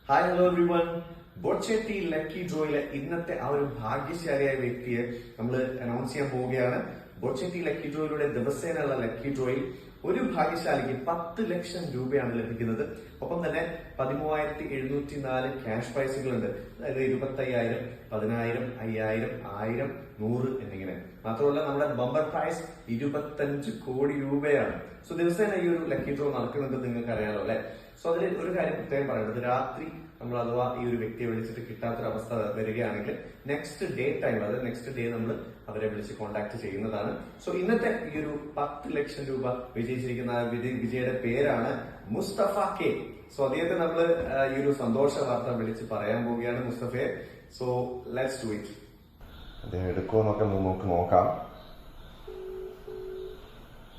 Hi hello everyone. Boche tea lucky ഡ്രോയിലെ ഇന്നത്തെ ആ ഒരു ഭാഗ്യശാലിയായ വ്യക്തിയെ നമ്മൾ അനൗൺസ് ചെയ്യാൻ പോവുകയാണ്. ബോച്ചെട്ടി ലക്കി ഡ്രോയിലൂടെ ദിവസേനയുള്ള ലക്കി ഡ്രോയിൽ ഒരു ഭാഗ്യശാലിക്ക് 10 ലക്ഷം രൂപയാണ് ലഭിക്കുന്നത്. ഒപ്പം തന്നെ 13,704 ക്യാഷ് പ്രൈസുകളുണ്ട്. അതായത് 25,000, 10,000, 5,000, 1,000, 100 എന്നിങ്ങനെ. മാത്രമല്ല നമ്മുടെ ബമ്പർ പ്രൈസ് 25 കോടി രൂപയാണ്. സോ ദിവസേന ഈ ഒരു ലക്കി ഡ്രോ നടക്കുന്നുണ്ട്, നിങ്ങൾക്ക് അറിയാലോ അല്ലെ. സോ അതിൽ ഒരു കാര്യം പ്രത്യേകം പറയുന്നത്, രാത്രി നമ്മൾ അഥവാ ഈ ഒരു വ്യക്തിയെ വിളിച്ചിട്ട് കിട്ടാത്തൊരവസ്ഥ വരികയാണെങ്കിൽ നെക്സ്റ്റ് ഡേ ടൈം, അതായത് നെക്സ്റ്റ് ഡേ നമ്മൾ അവരെ വിളിച്ച് കോൺടാക്ട് ചെയ്യുന്നതാണ്. സോ ഇന്നത്തെ ഈ ഒരു 10 ലക്ഷം രൂപ വിജയിച്ചിരിക്കുന്ന വിജയുടെ പേരാണ് മുസ്തഫ കെ. സോ അദ്ദേഹത്തെ നമ്മൾ ഈ ഒരു സന്തോഷ വാർത്ത വിളിച്ച് പറയാൻ പോവുകയാണ് മുസ്തഫയെ. So let's do it. അദ്ദേഹം എടുക്കുമോ എന്നൊക്കെ നമുക്ക് നോക്കാം.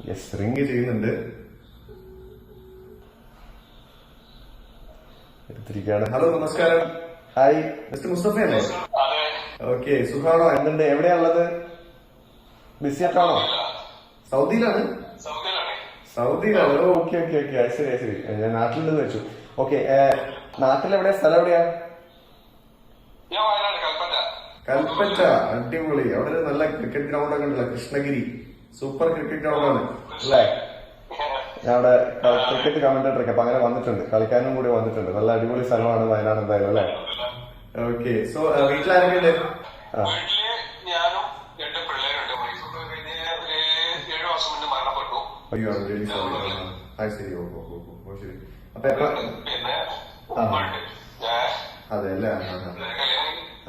യെസ്, റിംഗ് ചെയ്യുന്നുണ്ട്. എടുത്തിരിക്കുകയാണ്. ഹലോ, നമസ്കാരം. ഹായ്, മിസ്റ്റർ മുസ്തഫ അല്ലേ? ഓക്കെ, സുഖാണോ? എന്തുണ്ട്? എവിടെയാണുള്ളത്? ബിസിയായിട്ടാണോ? സൗദിയിലാണ്. സൗദിയിലാണ്. ഓക്കെ ഓക്കെ ഓക്കെ, ശരി ശരി. ഞാൻ നാട്ടിലുണ്ടെന്ന് വെച്ചു. ഓക്കെ, നാട്ടിലെവിടെയാ? സ്ഥലം എവിടെയാ? കൽപ്പറ്റ. അടിപൊളി. അവിടെ ഒരു നല്ല ക്രിക്കറ്റ് ഗ്രൗണ്ട് ഒക്കെ ഉണ്ടല്ലോ, കൃഷ്ണഗിരി. സൂപ്പർ ക്രിക്കറ്റ് ഗ്രൗണ്ട് ആണ് അല്ലേ? ഞാൻ അവിടെ ക്രിക്കറ്റ് കമന്റേറ്റർ ഒക്കെ അപ്പൊ അങ്ങനെ വന്നിട്ടുണ്ട്, കളിക്കാനും കൂടി വന്നിട്ടുണ്ട്. നല്ല അടിപൊളി സ്ഥലമാണ് വയനാട് എന്തായാലും അല്ലേ? ഓക്കെ. സോ വീട്ടിലാരൊക്കെ ഉണ്ട്? അയ്യോ, ശരി. ശരി. അപ്പൊ അതെ അല്ലേ?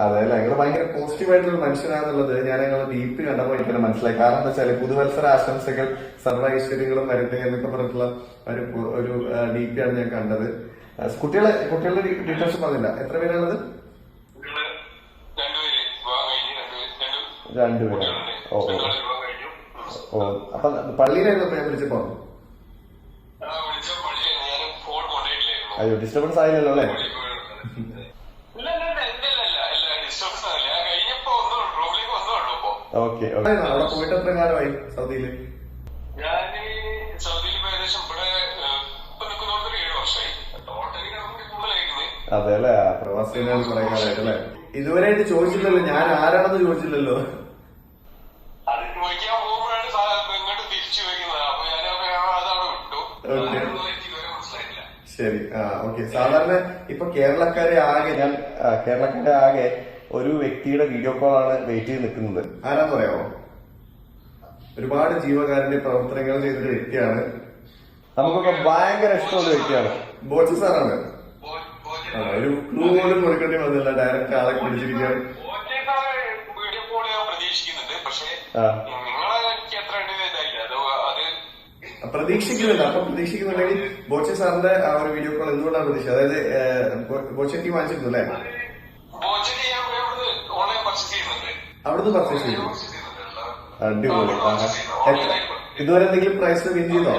അതെ അല്ലെ, നിങ്ങൾ ഭയങ്കര പോസിറ്റീവ് ആയിട്ടുള്ള മനുഷ്യനാണെന്നുള്ളത് ഞാൻ നിങ്ങളെ ഡീപ്പിൽ കണ്ടപ്പോൾ എനിക്ക് മനസ്സിലായി. കാരണം എന്താ വെച്ചാൽ പുതുവത്സര ആശംസകൾ, സർവ്വ ഐശ്വര്യങ്ങളും വരട്ടെ എന്നൊക്കെ പറഞ്ഞിട്ടുള്ള ഒരു ഡീപ്പിയാണ് ഞാൻ കണ്ടത്. കുട്ടികളുടെ ഡീറ്റെയിൽസ് പറഞ്ഞില്ല. എത്ര പേരാണത്? 2 പേരാണ്. ഓ ഓ, അപ്പൊ പള്ളിയിലായിരുന്നു ഞാൻ വിളിച്ചപ്പോ. അയ്യോ, ഡിസ്റ്റർബൻസ് ആയില്ലല്ലോ അല്ലേ? ഓക്കെ. അവിടെ പോയിട്ട് എത്ര കാലമായി സൗദിയില്? അതെ അല്ലെ, പ്രവാസികളാണ് കുറെ കാലമായിട്ട് അല്ലെ. ഇതുവരെയായിട്ട് ചോദിച്ചില്ലല്ലോ ഞാൻ ആരാണെന്ന് ചോദിച്ചില്ലല്ലോ. ശരി. ഓക്കെ. സാധാരണ ഇപ്പൊ കേരളക്കാരെ ആകെ ഒരു വ്യക്തിയുടെ വീഡിയോ കോളാണ് വെയിറ്റ് ചെയ്ത് നിൽക്കുന്നത്. ആരാന്ന് പറയാമോ? ഒരുപാട് ജീവകാരുണ്യ പ്രവർത്തനങ്ങൾ ചെയ്തൊരു വ്യക്തിയാണ്, നമുക്കൊക്കെ ഭയങ്കര ഇഷ്ടമുള്ള വ്യക്തിയാണ്. ബോച്ചി സാറാണ്. ഒരു ക്ലൂ പോലും കൊടുക്കേണ്ടി വന്നില്ല, ഡയറക്റ്റ് ആളെ പിടിച്ചിരിക്കുകയാണ്. പ്രതീക്ഷിക്കുന്നില്ല. അപ്പൊ പ്രതീക്ഷിക്കുന്നുണ്ടെങ്കിൽ ബോച്ചി സാറിന്റെ ആ ഒരു വീഡിയോ കോൾ എന്തുകൊണ്ടാണ് പ്രതീക്ഷിച്ചത്? അതായത് ബോച്ചി വാങ്ങിച്ചിരുന്നു അല്ലേ? അവിടുന്ന് പർച്ചേസ് ചെയ്തു. അടിപൊളി. ഇതുവരെ എന്തെങ്കിലും പ്രൈസ് വിൻ ചെയ്തോ?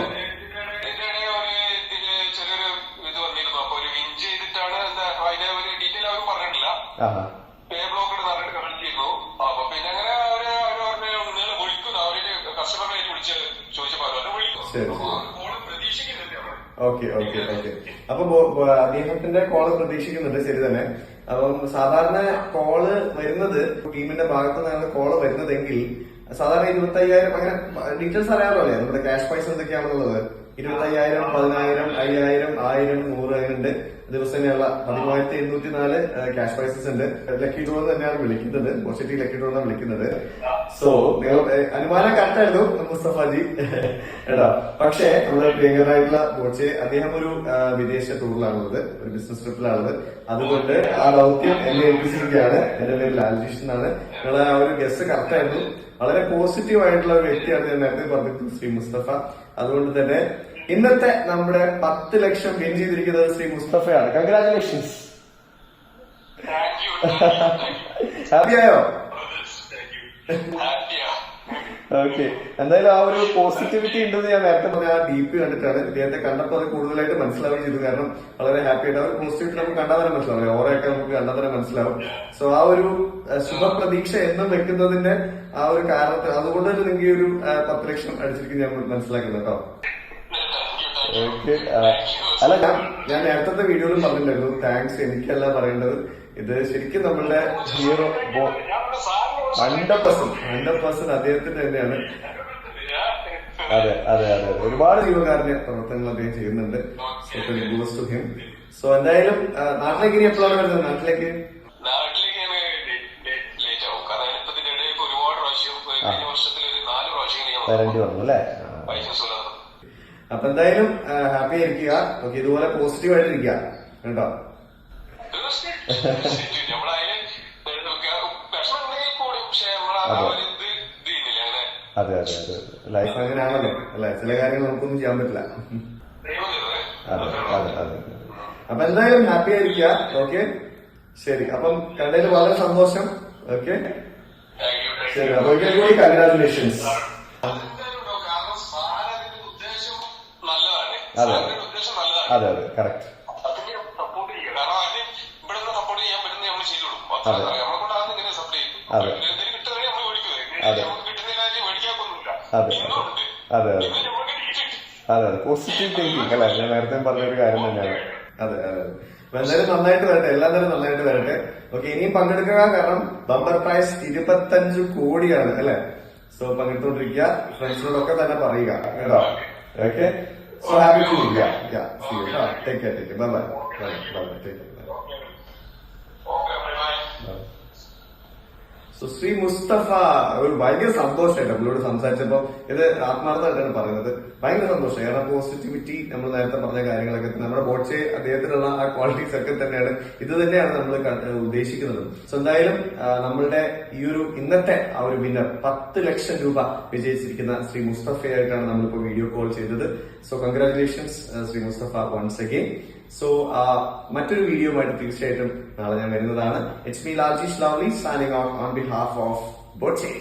ശരി. Okay okay okay. അപ്പൊ അദ്ദേഹത്തിന്റെ കോള് പ്രതീക്ഷിക്കുന്നുണ്ട്. ശരി തന്നെ. അപ്പം സാധാരണ കോള് വരുന്നത് ടീമിന്റെ ഭാഗത്ത് നിന്നാണ് കോള് വരുന്നതെങ്കിൽ സാധാരണ 25,000 അങ്ങനെ ഡീറ്റെയിൽസ് അറിയാമല്ലോ അല്ലേ? നമ്മുടെ ക്യാഷ് പ്രൈസ് എന്തൊക്കെയാണെന്നുള്ളത്. 25,000, 10,000, 5,000, 1,000, 100 അങ്ങനെ ഉണ്ട്. ദിവസേനയുള്ള 13,704 ക്യാഷ് പ്രൈസസ് ഉണ്ട്. ലക്കി ഡ്രോ തന്നെയാണ് വിളിക്കുന്നത്, ബോച്ചെട്ടി ലക്കി ഡ്രോ എന്നാണ് വിളിക്കുന്നത്. സോ നിങ്ങൾ അനുമാനം കറക്റ്റായിരുന്നു മുസ്തഫാജി എടാ. പക്ഷേ നമ്മുടെ പ്രിയങ്കരായിട്ടുള്ള ബോച്ചെ, അദ്ദേഹം ഒരു വിദേശ ടൂറിലാണുള്ളത്, ഒരു ബിസിനസ് ട്രിപ്പിലാണുള്ളത്. അതുകൊണ്ട് ആ ദൗത്യം എന്നെ ഏൽപ്പിച്ചിരിക്കുകയാണ്. എന്റെ പേര് ലാൽജിഷ് എന്നാണ്. നിങ്ങളെ ആ ഒരു ഗസ്റ്റ് കറക്റ്റായിരുന്നു. വളരെ പോസിറ്റീവ് ആയിട്ടുള്ള ഒരു വ്യക്തിയാണ് ഞാൻ നേരത്തെ പറഞ്ഞിട്ടുണ്ട്, ശ്രീ മുസ്തഫ. അതുകൊണ്ട് തന്നെ ഇന്നത്തെ നമ്മുടെ 10 ലക്ഷം വിൻ ചെയ്തിരിക്കുന്നത് ശ്രീ മുസ്തഫയാണ്. കൺഗ്രാറ്റുലേഷൻസ്. ഹാപ്പിയായോ? ഓക്കെ. എന്തായാലും ആ ഒരു പോസിറ്റിവിറ്റി ഉണ്ടെന്ന് ഞാൻ നേരത്തെ പറഞ്ഞ ആ ഡീപ്പ് കണ്ടിട്ടാണ്. ഇദ്ദേഹത്തെ കണ്ടപ്പോൾ അത് കൂടുതലായിട്ട് മനസ്സിലാവുകയും ചെയ്തു. കാരണം വളരെ ഹാപ്പി ആയിട്ട് ആ ഒരു പോസിറ്റിവിറ്റി നമുക്ക് കണ്ടാൽ തന്നെ മനസ്സിലാവും, ഓരോയൊക്കെ നമുക്ക് കണ്ടാൽ തന്നെ മനസ്സിലാവും. സോ ആ ഒരു ശുഭപ്രതീക്ഷ എന്നും വെക്കുന്നതിന്റെ ആ ഒരു കാരണത്തിൽ അതുകൊണ്ട് തന്നെ നിങ്ങൾക്ക് ഈ ഒരു 10 ലക്ഷം അടിച്ചിരിക്കും ഞാൻ മനസ്സിലാക്കുന്നത് കേട്ടോ. ഓക്കെ. അല്ല ഞാൻ നേരത്തെ വീഡിയോയിലും പറഞ്ഞിട്ടുണ്ടായിരുന്നു താങ്ക്സ് എനിക്കല്ല പറയേണ്ടത്. ഇത് ശരിക്കും നമ്മളുടെ ഹീറോ 100% അദ്ദേഹത്തിന്റെ തന്നെയാണ്. അതെ അതെ അതെ അതെ ഒരുപാട് ജീവകാരുണ്യ പ്രവർത്തനങ്ങൾ അദ്ദേഹം ചെയ്യുന്നുണ്ട്. To him. സോ എന്തായാലും നാട്ടിലേക്ക് ഇനി എപ്പോഴാണ് വരുന്നത്? നാട്ടിലേക്ക് വരേണ്ടി വന്നു അല്ലേ? അപ്പൊ എന്തായാലും ഹാപ്പി ആയിരിക്കുക. ഓക്കെ, ഇതുപോലെ പോസിറ്റീവ് ആയിട്ടിരിക്കുക കേട്ടോ. അതെ അതെ അതെ ലൈഫ് അങ്ങനെയാണല്ലോ അല്ലെ, ചില കാര്യങ്ങൾ നമുക്കൊന്നും ചെയ്യാൻ പറ്റില്ല. അതെ അതെ അതെ. അപ്പൊ എന്തായാലും ഹാപ്പി ആയിരിക്കുക. ഓക്കെ ശരി, അപ്പം കണ്ടതിൽ വളരെ സന്തോഷം. ഓക്കെ ശരി, അപ്പൊ കൂടി കൺഗ്രാറ്റുലേഷൻസ്. അതെ അതെ അതെ കറക്റ്റ്. അതെ അതെ അതെ അതെ അതെ അതെ അതെ പോസിറ്റീവ് തിങ്കിങ് അല്ലെ, ഞാൻ നേരത്തെ പറഞ്ഞൊരു കാര്യം തന്നെയാണ്. അതെ അതെ. അപ്പൊ എന്തായാലും നന്നായിട്ട് വരട്ടെ, എല്ലാം തന്നെ നന്നായിട്ട് വരട്ടെ. ഓക്കെ, ഇനിയും പങ്കെടുക്കുക, കാരണം ബമ്പർ പ്രൈസ് 25 കോടിയാണ് അല്ലെ. സോ പങ്കെടുത്തോണ്ടിരിക്കുക, ഫ്രണ്ട്സിനോടൊക്കെ തന്നെ പറയുക കേട്ടോ. Okay, so happy to meet. Take care, bye bye bye bye, take care. So Shri Mustafa, ഒരു ഭയങ്കര സന്തോഷമായിട്ട് നമ്മളോട് സംസാരിച്ചപ്പോ, ഇത് ആത്മാർത്ഥമായിട്ടാണ് പറയുന്നത്. ഭയങ്കര സന്തോഷം, കാരണം പോസിറ്റിവിറ്റി, നമ്മൾ നേരത്തെ പറഞ്ഞ കാര്യങ്ങളൊക്കെ നമ്മുടെ ബോച്ചെ അദ്ദേഹത്തിനുള്ള ആ ക്വാളിറ്റീസ് ഒക്കെ തന്നെയാണ്, ഇത് തന്നെയാണ് നമ്മൾ ഉദ്ദേശിക്കുന്നത്. സോ എന്തായാലും നമ്മളുടെ ഈ ഒരു ഇന്നത്തെ ആ ഒരു വിന്നർ 10 ലക്ഷം രൂപ വിജയിച്ചിരിക്കുന്ന ശ്രീ മുസ്തഫയായിട്ടാണ് നമ്മളിപ്പോ വീഡിയോ കോൾ ചെയ്തത്. So congratulations Shri Mustafa once again. So മറ്റൊരു വീഡിയോയുമായിട്ട് തീർച്ചയായിട്ടും നാളെ ഞാൻ വരുന്നതാണ്. It's me Laljeesh lovely signing off on behalf of Boche.